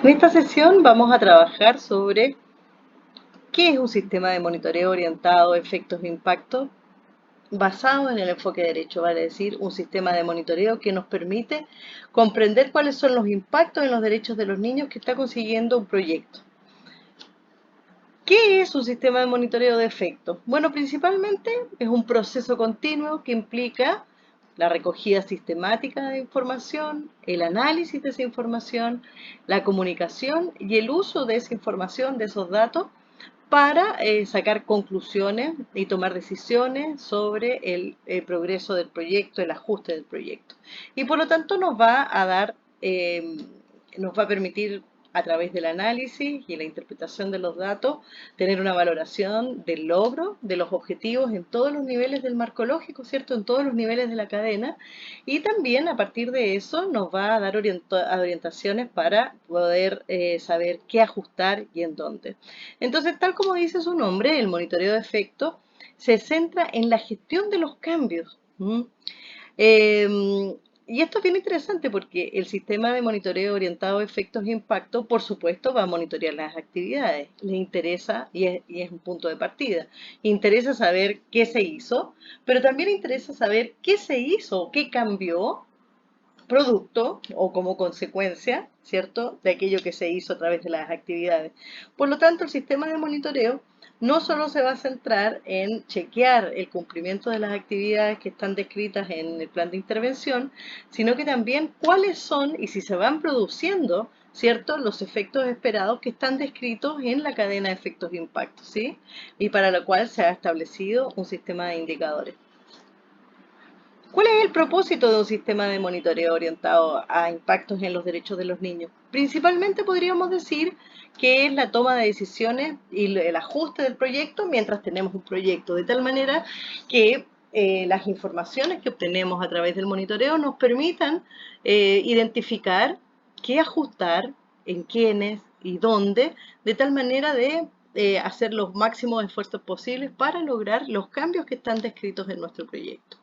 En esta sesión vamos a trabajar sobre qué es un sistema de monitoreo orientado a efectos de impacto basado en el enfoque derecho, vale decir, un sistema de monitoreo que nos permite comprender cuáles son los impactos en los derechos de los niños que está consiguiendo un proyecto. ¿Qué es un sistema de monitoreo de efectos? Bueno, principalmente es un proceso continuo que implica la recogida sistemática de información, el análisis de esa información, la comunicación y el uso de esa información, de esos datos, para sacar conclusiones y tomar decisiones sobre el progreso del proyecto, el ajuste del proyecto. Y por lo tanto nos va a permitir a través del análisis y la interpretación de los datos, tener una valoración del logro de los objetivos en todos los niveles del marco lógico, ¿cierto? En todos los niveles de la cadena. Y también a partir de eso nos va a dar orientaciones para poder saber qué ajustar y en dónde. Entonces, tal como dice su nombre, el monitoreo de efectos se centra en la gestión de los cambios. ¿M? Y esto es bien interesante porque el sistema de monitoreo orientado a efectos e impacto, por supuesto, va a monitorear las actividades. Le interesa, y es un punto de partida, interesa saber qué se hizo, pero también interesa saber qué se hizo, qué cambió producto o como consecuencia, ¿cierto?, de aquello que se hizo a través de las actividades. Por lo tanto, el sistema de monitoreo no solo se va a centrar en chequear el cumplimiento de las actividades que están descritas en el plan de intervención, sino que también cuáles son y si se van produciendo, ¿cierto?, los efectos esperados que están descritos en la cadena de efectos de impacto, ¿sí? Y para lo cual se ha establecido un sistema de indicadores. ¿Cuál es el propósito de un sistema de monitoreo orientado a impactos en los derechos de los niños? Principalmente podríamos decir que es la toma de decisiones y el ajuste del proyecto mientras tenemos un proyecto, de tal manera que las informaciones que obtenemos a través del monitoreo nos permitan identificar qué ajustar, en quiénes y dónde, de tal manera de hacer los máximos esfuerzos posibles para lograr los cambios que están descritos en nuestro proyecto.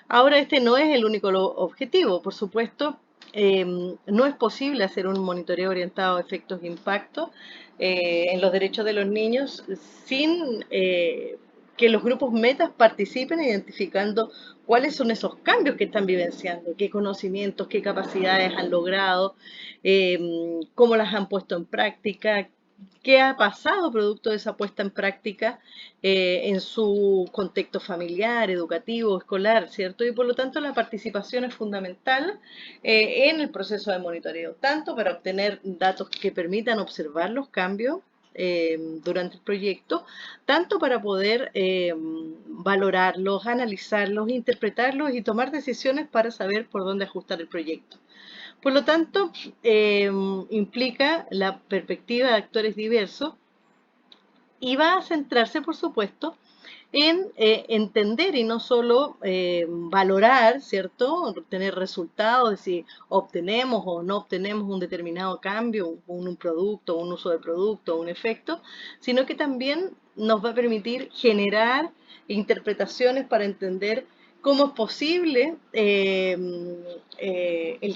Ahora, este no es el único objetivo, por supuesto. No es posible hacer un monitoreo orientado a efectos de impacto en los derechos de los niños sin que los grupos metas participen identificando cuáles son esos cambios que están vivenciando, qué conocimientos, qué capacidades han logrado, cómo las han puesto en práctica, qué ha pasado producto de esa puesta en práctica en su contexto familiar, educativo, escolar, ¿cierto? Y por lo tanto la participación es fundamental en el proceso de monitoreo, tanto para obtener datos que permitan observar los cambios durante el proyecto, tanto para poder valorarlos, analizarlos, interpretarlos y tomar decisiones para saber por dónde ajustar el proyecto. Por lo tanto, implica la perspectiva de actores diversos y va a centrarse, por supuesto, en entender y no solo valorar, ¿cierto? Tener resultados de si obtenemos o no obtenemos un determinado cambio, un producto, un uso de producto, un efecto, sino que también nos va a permitir generar interpretaciones para entender cómo es posible el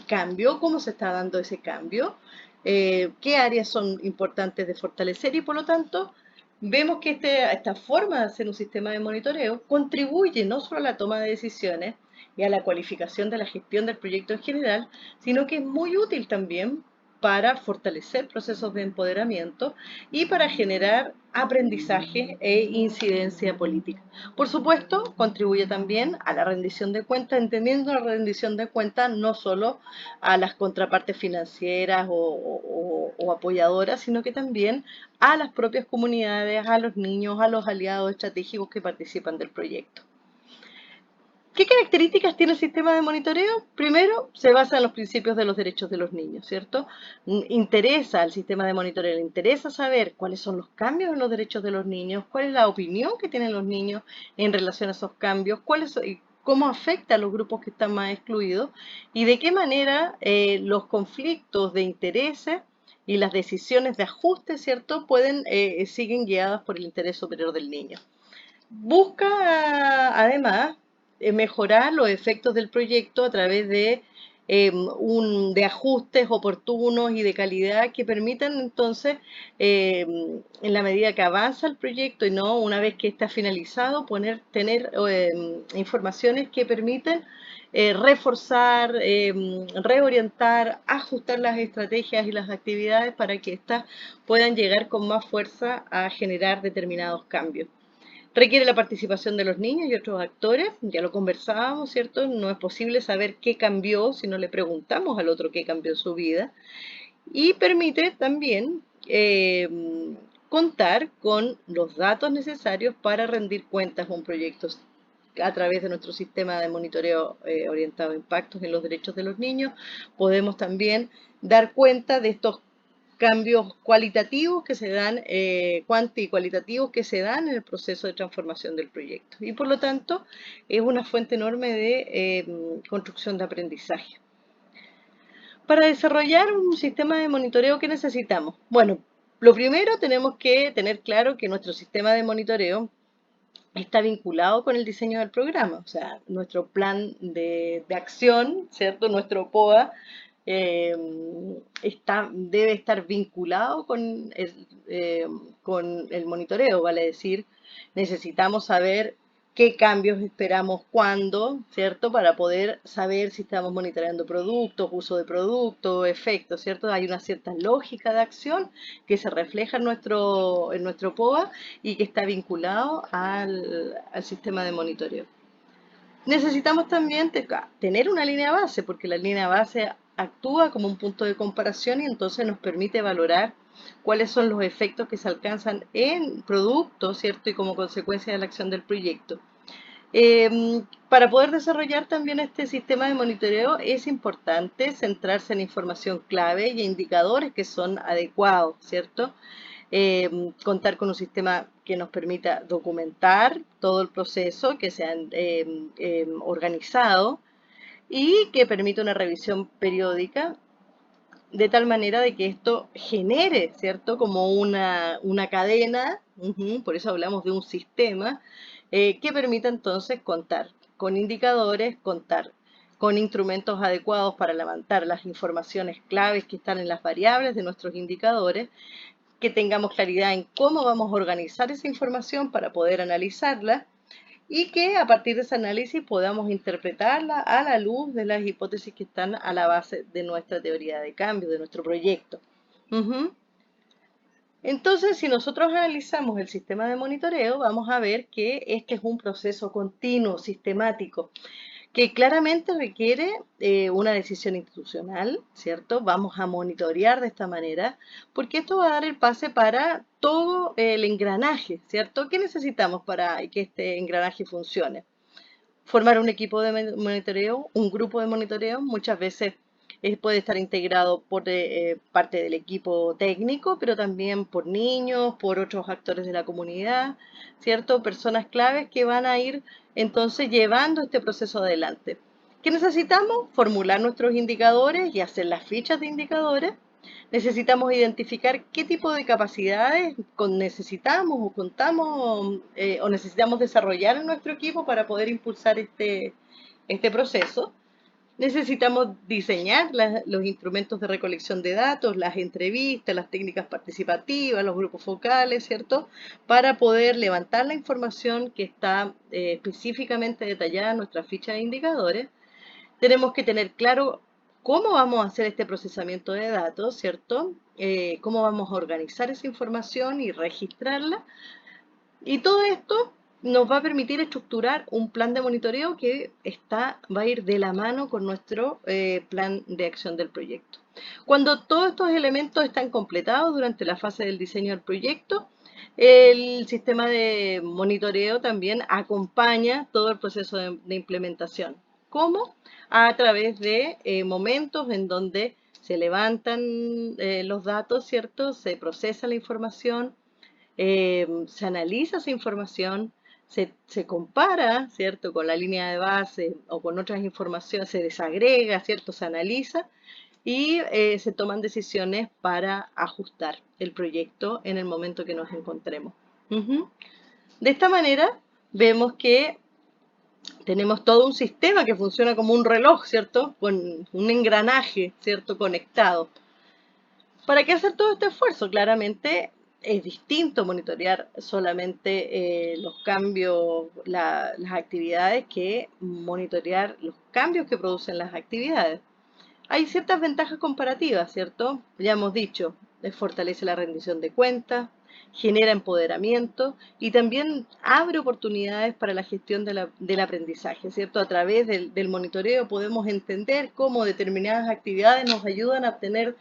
cambio, cómo se está dando ese cambio, qué áreas son importantes de fortalecer y por lo tanto vemos que esta forma de hacer un sistema de monitoreo contribuye no solo a la toma de decisiones y a la cualificación de la gestión del proyecto en general, sino que es muy útil también para fortalecer procesos de empoderamiento y para generar aprendizaje e incidencia política. Por supuesto, contribuye también a la rendición de cuentas, entendiendo la rendición de cuentas no solo a las contrapartes financieras o apoyadoras, sino que también a las propias comunidades, a los niños, a los aliados estratégicos que participan del proyecto. ¿Qué características tiene el sistema de monitoreo? Primero, se basa en los principios de los derechos de los niños, ¿cierto? Interesa al sistema de monitoreo, le interesa saber cuáles son los cambios en los derechos de los niños, cuál es la opinión que tienen los niños en relación a esos cambios, cómo afecta a los grupos que están más excluidos y de qué manera los conflictos de intereses y las decisiones de ajuste, ¿cierto?, siguen guiadas por el interés superior del niño. Busca además mejorar los efectos del proyecto a través de de ajustes oportunos y de calidad que permitan entonces, en la medida que avanza el proyecto y no una vez que está finalizado, tener informaciones que permiten reforzar, reorientar, ajustar las estrategias y las actividades para que éstas puedan llegar con más fuerza a generar determinados cambios. Requiere la participación de los niños y otros actores, ya lo conversábamos, ¿cierto? No es posible saber qué cambió si no le preguntamos al otro qué cambió en su vida. Y permite también contar con los datos necesarios para rendir cuentas a un proyecto a través de nuestro sistema de monitoreo orientado a impactos en los derechos de los niños. Podemos también dar cuenta de estos cambios cualitativos que se dan, cuanti y cualitativos que se dan en el proceso de transformación del proyecto. Y por lo tanto, es una fuente enorme de construcción de aprendizaje. Para desarrollar un sistema de monitoreo, ¿qué necesitamos? Bueno, lo primero tenemos que tener claro que nuestro sistema de monitoreo está vinculado con el diseño del programa, o sea, nuestro plan de acción, ¿cierto? Nuestro POA eh, debe estar vinculado con el monitoreo, vale decir, necesitamos saber qué cambios esperamos cuándo, ¿cierto? Para poder saber si estamos monitoreando productos, uso de productos, efectos, ¿cierto? Hay una cierta lógica de acción que se refleja en nuestro POA y que está vinculado al sistema de monitoreo. Necesitamos también tener una línea base, porque la línea base actúa como un punto de comparación y entonces nos permite valorar cuáles son los efectos que se alcanzan en productos, ¿cierto? Y como consecuencia de la acción del proyecto. Para poder desarrollar también este sistema de monitoreo es importante centrarse en información clave y indicadores que son adecuados, ¿cierto? Contar con un sistema que nos permita documentar todo el proceso, que sea organizado y que permita una revisión periódica de tal manera de que esto genere, ¿cierto? Como una cadena, por eso hablamos de un sistema, que permita entonces contar con indicadores, contar con instrumentos adecuados para levantar las informaciones claves que están en las variables de nuestros indicadores, que tengamos claridad en cómo vamos a organizar esa información para poder analizarla y que a partir de ese análisis podamos interpretarla a la luz de las hipótesis que están a la base de nuestra teoría de cambio, de nuestro proyecto. Entonces, si nosotros analizamos el sistema de monitoreo, vamos a ver que este es un proceso continuo, sistemático, que claramente requiere una decisión institucional, ¿cierto? Vamos a monitorear de esta manera, porque esto va a dar el pase para todo el engranaje, ¿cierto? ¿Qué necesitamos para que este engranaje funcione? Formar un equipo de monitoreo, un grupo de monitoreo, muchas veces puede estar integrado por parte del equipo técnico, pero también por niños, por otros actores de la comunidad, ¿cierto? Personas claves que van a ir entonces llevando este proceso adelante. ¿Qué necesitamos? Formular nuestros indicadores y hacer las fichas de indicadores. Necesitamos identificar qué tipo de capacidades necesitamos o contamos o necesitamos desarrollar en nuestro equipo para poder impulsar este proceso. Necesitamos diseñar los instrumentos de recolección de datos, las entrevistas, las técnicas participativas, los grupos focales, ¿cierto? Para poder levantar la información que está específicamente detallada en nuestra ficha de indicadores. Tenemos que tener claro cómo vamos a hacer este procesamiento de datos, ¿cierto? Cómo vamos a organizar esa información y registrarla. Y todo esto nos va a permitir estructurar un plan de monitoreo que va a ir de la mano con nuestro plan de acción del proyecto. Cuando todos estos elementos están completados durante la fase del diseño del proyecto, el sistema de monitoreo también acompaña todo el proceso de implementación. ¿Cómo? A través de momentos en donde se levantan los datos, ¿cierto? Se procesa la información, se analiza esa información, se compara, ¿cierto?, con la línea de base o con otras informaciones, se desagrega, ¿cierto?, se analiza y se toman decisiones para ajustar el proyecto en el momento que nos encontremos. De esta manera, vemos que Tenemos todo un sistema que funciona como un reloj, ¿cierto? Con un engranaje, ¿cierto? Conectado. ¿Para qué hacer todo este esfuerzo? Claramente es distinto monitorear solamente los cambios, las actividades, que monitorear los cambios que producen las actividades. Hay ciertas ventajas comparativas, ¿cierto? Ya hemos dicho, fortalece la rendición de cuentas, genera empoderamiento y también abre oportunidades para la gestión del aprendizaje, ¿cierto? A través del monitoreo podemos entender cómo determinadas actividades nos ayudan a obtener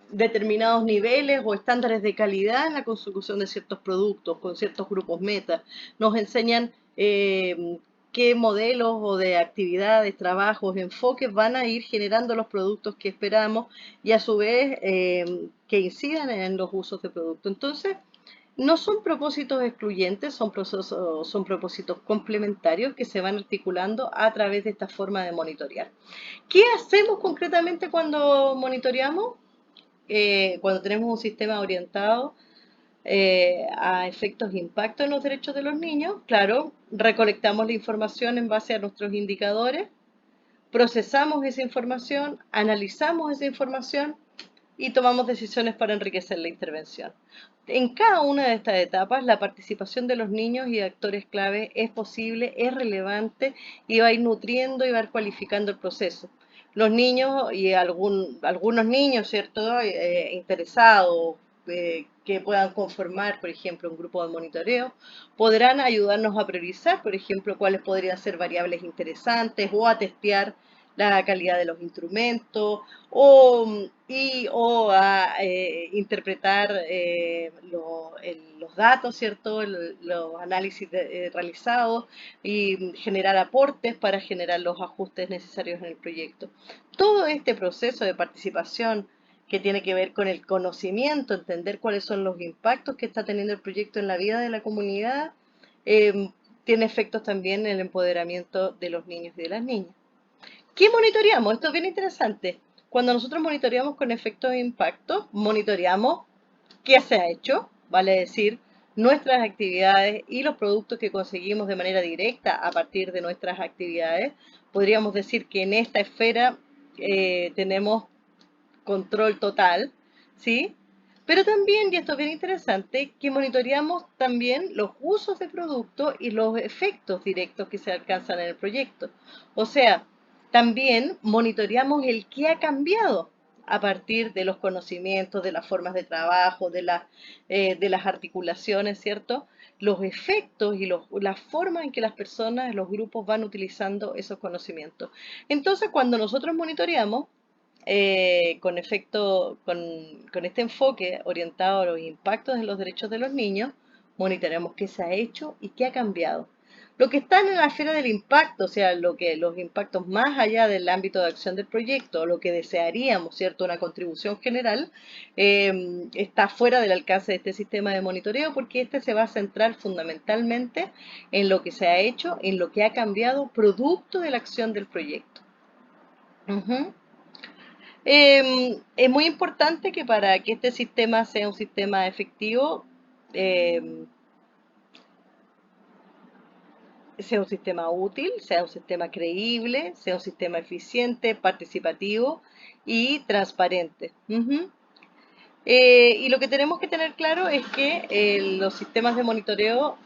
determinados niveles o estándares de calidad en la consecución de ciertos productos con ciertos grupos meta. Nos enseñan qué modelos o de actividades, trabajos, enfoques van a ir generando los productos que esperamos y a su vez que incidan en los usos de producto. Entonces, no son propósitos excluyentes, son propósitos complementarios que se van articulando a través de esta forma de monitorear. ¿Qué hacemos concretamente cuando monitoreamos? Cuando tenemos un sistema orientado a efectos de impacto en los derechos de los niños, claro, recolectamos la información en base a nuestros indicadores, procesamos esa información, analizamos esa información y tomamos decisiones para enriquecer la intervención. En cada una de estas etapas, la participación de los niños y actores clave es posible, es relevante y va a ir nutriendo y va a ir cualificando el proceso. Los niños y algunos niños, ¿cierto?, interesados, que puedan conformar, por ejemplo, un grupo de monitoreo, podrán ayudarnos a priorizar, por ejemplo, cuáles podrían ser variables interesantes o a testear la calidad de los instrumentos o a interpretar los datos, ¿cierto? Los análisis realizados y generar aportes para generar los ajustes necesarios en el proyecto. Todo este proceso de participación que tiene que ver con el conocimiento, entender cuáles son los impactos que está teniendo el proyecto en la vida de la comunidad, eh, tiene efectos también en el empoderamiento de los niños y de las niñas. ¿Qué monitoreamos? Esto es bien interesante. Cuando nosotros monitoreamos con efectos de impacto, monitoreamos qué se ha hecho, vale decir, nuestras actividades y los productos que conseguimos de manera directa a partir de nuestras actividades. Podríamos decir que en esta esfera tenemos control total, ¿sí? Pero también, y esto es bien interesante, que monitoreamos también los usos de productos y los efectos directos que se alcanzan en el proyecto. O sea, también monitoreamos el qué ha cambiado a partir de los conocimientos, de las formas de trabajo, de las articulaciones, ¿cierto? Los efectos y las formas en que las personas, los grupos van utilizando esos conocimientos. Entonces, cuando nosotros monitoreamos, con este enfoque orientado a los impactos en los derechos de los niños, monitoreamos qué se ha hecho y qué ha cambiado. Lo que está en la esfera del impacto, o sea, los impactos más allá del ámbito de acción del proyecto, lo que desearíamos, ¿cierto? Una contribución general, está fuera del alcance de este sistema de monitoreo porque este se va a centrar fundamentalmente en lo que se ha hecho, en lo que ha cambiado producto de la acción del proyecto. Ujú. Es muy importante que para que este sistema sea un sistema efectivo, em, sea un sistema útil, sea un sistema creíble, sea un sistema eficiente, participativo y transparente. Ujú. Y lo que tenemos que tener claro es que los sistemas de monitoreo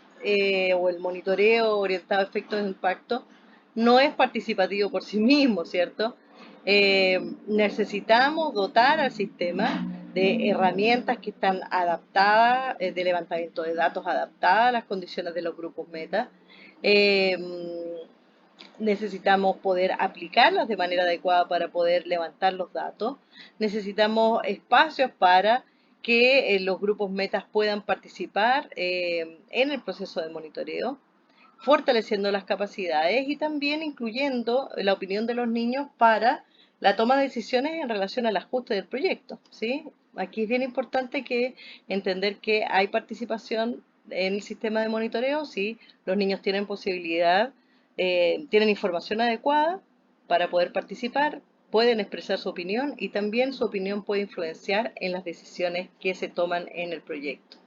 o el monitoreo orientado a efectos de impacto no es participativo por sí mismo, ¿cierto? Necesitamos dotar al sistema de herramientas que están adaptadas, de levantamiento de datos adaptadas a las condiciones de los grupos meta. Eh, Necesitamos poder aplicarlas de manera adecuada para poder levantar los datos. Necesitamos espacios para que los grupos metas puedan participar en el proceso de monitoreo, fortaleciendo las capacidades y también incluyendo la opinión de los niños para la toma de decisiones en relación al ajuste del proyecto, ¿sí? Aquí es bien importante que entender que hay participación en el sistema de monitoreo, si los niños tienen posibilidad, tienen información adecuada para poder participar, pueden expresar su opinión y también su opinión puede influenciar en las decisiones que se toman en el proyecto.